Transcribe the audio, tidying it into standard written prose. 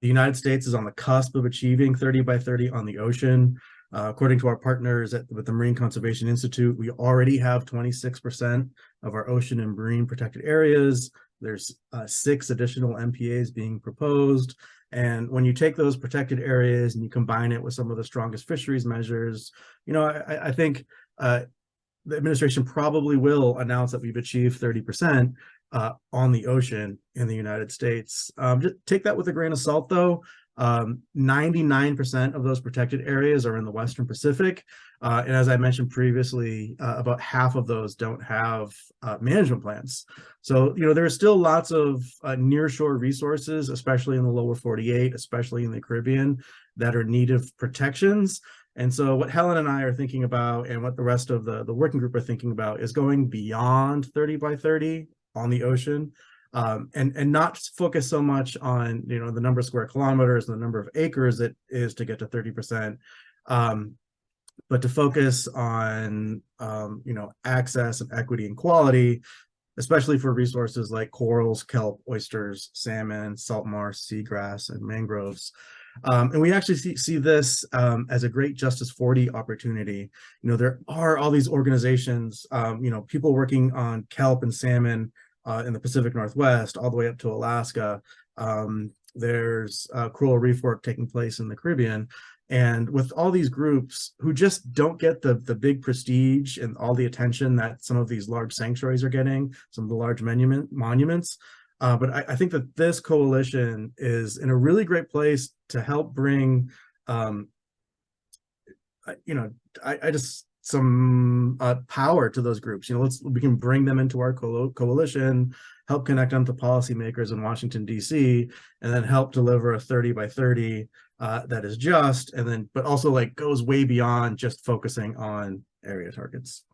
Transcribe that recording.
The United States is on the cusp of achieving 30 by 30 on the ocean. According to our partners with the Marine Conservation Institute, we already have 26% of our ocean and marine protected areas. There's 6 additional MPAs being proposed. And when you take those protected areas and you combine it with some of the strongest fisheries measures, I think the administration probably will announce that we've achieved 30% on the ocean in the United States. Just take that with a grain of salt, though. 99% of those protected areas are in the Western Pacific. And as I mentioned previously, about half of those don't have management plans. So, there are still lots of nearshore resources, especially in the lower 48, especially in the Caribbean, that are in need of protections. And so what Helen and I are thinking about, and what the rest of the working group are thinking about, is going beyond 30 by 30 on the ocean, and not focus so much on the number of square kilometers and the number of acres it is to get to 30%, but to focus on access and equity and quality, especially for resources like corals, kelp, oysters, salmon, salt marsh, seagrass, and mangroves. And we actually see this as a great Justice 40 opportunity. There are all these organizations, people working on kelp and salmon in the Pacific Northwest, all the way up to Alaska. There's coral reef work taking place in the Caribbean. And with all these groups who just don't get the big prestige and all the attention that some of these large sanctuaries are getting, some of the large monuments, but I think that this coalition is in a really great place to help bring, some power to those groups. We can bring them into our coalition, help connect them to policymakers in Washington, D.C., and then help deliver a 30 by 30 that is just, but also goes way beyond just focusing on area targets.